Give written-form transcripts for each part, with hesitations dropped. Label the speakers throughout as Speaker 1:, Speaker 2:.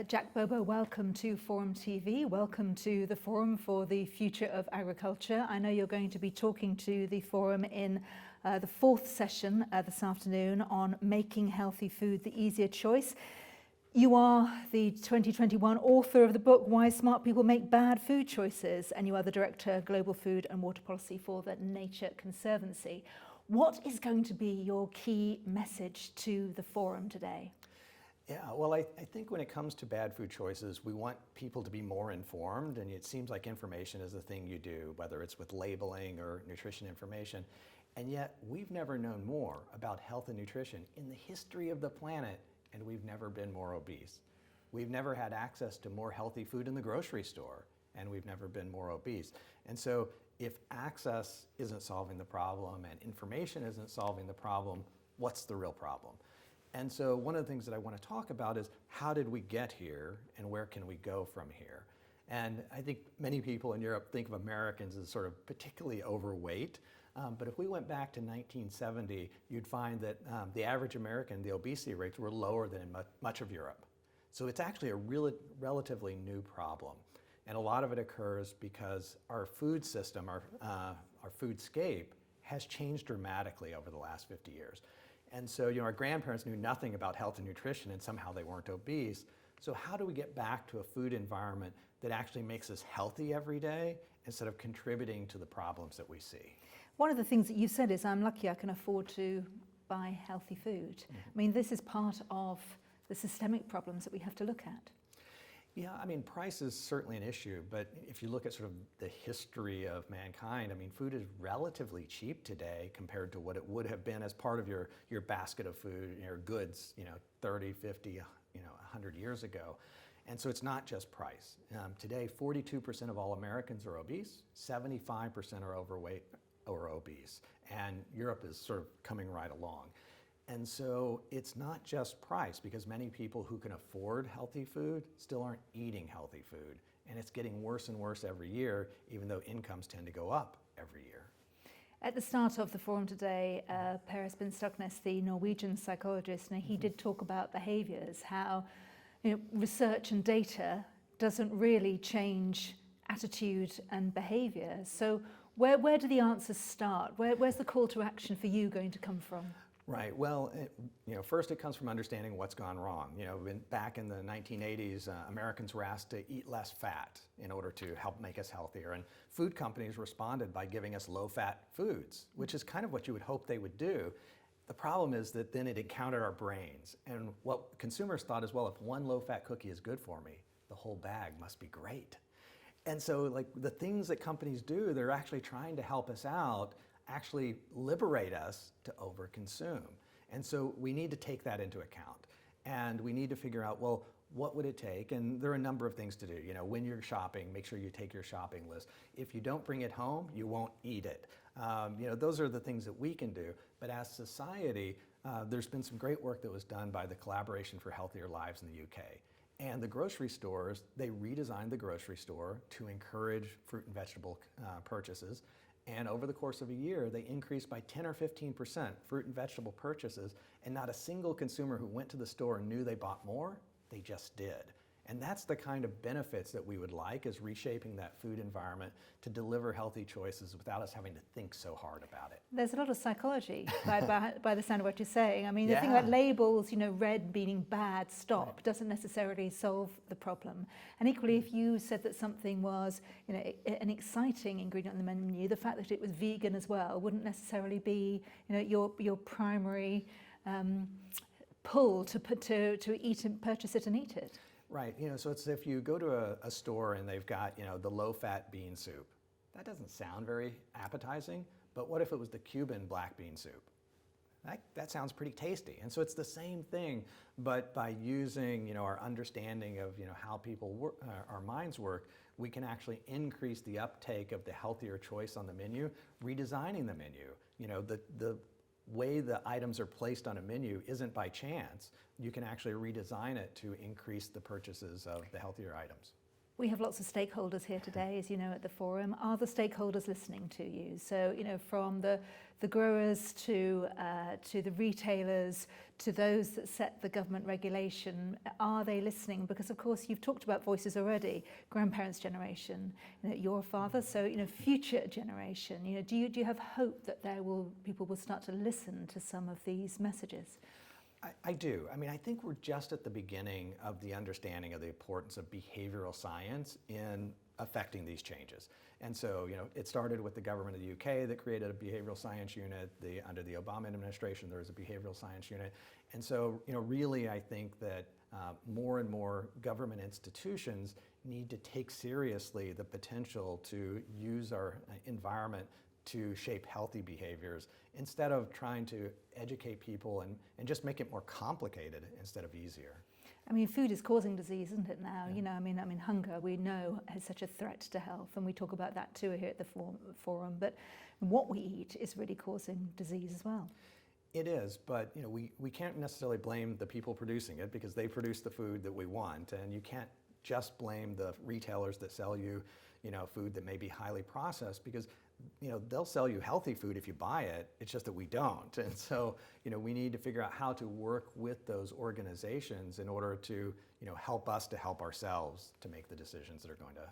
Speaker 1: Jack Bobo, welcome to Forum TV. Welcome to the Forum for the Future of Agriculture. I know you're going to be talking to the Forum in the fourth session this afternoon on making healthy food the easier choice. You are the 2021 author of the book, Why Smart People Make Bad Food Choices, and you are the Director of Global Food and Water Policy for the Nature Conservancy. What is going to be your key message to the Forum today?
Speaker 2: Yeah, well, I think when it comes to bad food choices, we want people to be more informed, and it seems like information is the thing you do, whether it's with labeling or nutrition information. And yet, we've never known more about health and nutrition in the history of the planet, and we've never been more obese. We've never had access to more healthy food in the grocery store, and we've never been more obese. And so, if access isn't solving the problem and information isn't solving the problem, what's the real problem? And so one of the things that I want to talk about is how did we get here and where can we go from here? And I think many people in Europe think of Americans as sort of particularly overweight. But if we went back to 1970, you'd find that the average American, the obesity rates were lower than in much of Europe. So it's actually a relatively new problem. And a lot of it occurs because our food system, our foodscape, has changed dramatically over the last 50 years. And so, our grandparents knew nothing about health and nutrition, and somehow they weren't obese. So how do we get back to a food environment that actually makes us healthy every day instead of contributing to the problems that we see?
Speaker 1: One of the things that you said is, I'm lucky I can afford to buy healthy food. Mm-hmm. I mean, this is part of the systemic problems that we have to look at.
Speaker 2: Yeah, I mean, price is certainly an issue, but if you look at sort of the history of mankind, I mean, food is relatively cheap today compared to what it would have been as part of your basket of food, your goods, 30, 50, 100 years ago. And so it's not just price. Today, 42% of all Americans are obese, 75% are overweight or obese, and Europe is sort of coming right along. And so it's not just price, because many people who can afford healthy food still aren't eating healthy food. And it's getting worse and worse every year, even though incomes tend to go up every year.
Speaker 1: At the start of the forum today, Per Espen Stoknes, the Norwegian psychologist, he did talk about behaviours, how research and data doesn't really change attitude and behaviour. So where do the answers start? Where's the call to action for you going to come from?
Speaker 2: Right. Well, first it comes from understanding what's gone wrong. Back in the 1980s, Americans were asked to eat less fat in order to help make us healthier. And food companies responded by giving us low-fat foods, which is kind of what you would hope they would do. The problem is that then it encountered our brains. And what consumers thought is, well, if one low-fat cookie is good for me, the whole bag must be great. And so the things that companies do, they're actually trying to help us out, actually liberate us to overconsume. And so we need to take that into account. And we need to figure out, well, what would it take? And there are a number of things to do. When you're shopping, make sure you take your shopping list. If you don't bring it home, you won't eat it. Those are the things that we can do. But as society, there's been some great work that was done by the Collaboration for Healthier Lives in the UK. And the grocery stores, they redesigned the grocery store to encourage fruit and vegetable purchases. And over the course of a year, they increased by 10 or 15% fruit and vegetable purchases, and not a single consumer who went to the store and knew they bought more, they just did. And that's the kind of benefits that we would like, is reshaping that food environment to deliver healthy choices without us having to think so hard about it.
Speaker 1: There's a lot of psychology by the sound of what you're saying. I mean, the thing about labels, red meaning bad, stop, doesn't necessarily solve the problem. And equally, if you said that something was, an exciting ingredient on the menu, the fact that it was vegan as well wouldn't necessarily be, your primary pull to eat and purchase it and eat it.
Speaker 2: Right, so it's if you go to a store and they've got, the low-fat bean soup. That doesn't sound very appetizing, but what if it was the Cuban black bean soup? That sounds pretty tasty. And so it's the same thing, but by using, our understanding of, how people work, our minds work, we can actually increase the uptake of the healthier choice on the menu, redesigning the menu. The way the items are placed on a menu isn't by chance. You can actually redesign it to increase the purchases of the healthier items.
Speaker 1: We have lots of stakeholders here today, as you know, at the forum. Are the stakeholders listening to you? So, you know, from the growers to the retailers, to those that set the government regulation, are they listening? Because of course you've talked about voices already, grandparents' generation, you know, your father, so you know, future generation. You know, do you have hope that people will start to listen to some of these messages?
Speaker 2: I do. I mean, I think we're just at the beginning of the understanding of the importance of behavioral science in affecting these changes. And so, you know, it started with the government of the UK that created a behavioral science unit. Under the Obama administration, there was a behavioral science unit. And so, you know, really, I think that more and more government institutions need to take seriously the potential to use our environment to shape healthy behaviors instead of trying to educate people and just make it more complicated instead of easier.
Speaker 1: I mean, food is causing disease, isn't it now?
Speaker 2: Yeah.
Speaker 1: You know, I mean, hunger, we know, is such a threat to health, and we talk about that too here at the forum, but what we eat is really causing disease as well.
Speaker 2: It is, but you know, we can't necessarily blame the people producing it because they produce the food that we want, and you can't just blame the retailers that sell you, you know, food that may be highly processed, because you know, they'll sell you healthy food if you buy it. It's just that we don't. And so, you know, we need to figure out how to work with those organizations in order to, you know, help us to help ourselves to make the decisions that are going to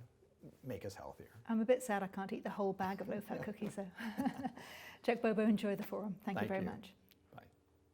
Speaker 2: make us healthier.
Speaker 1: I'm a bit sad I can't eat the whole bag of low-fat cookies though. Jack Bobo, enjoy the forum. Thank you very much.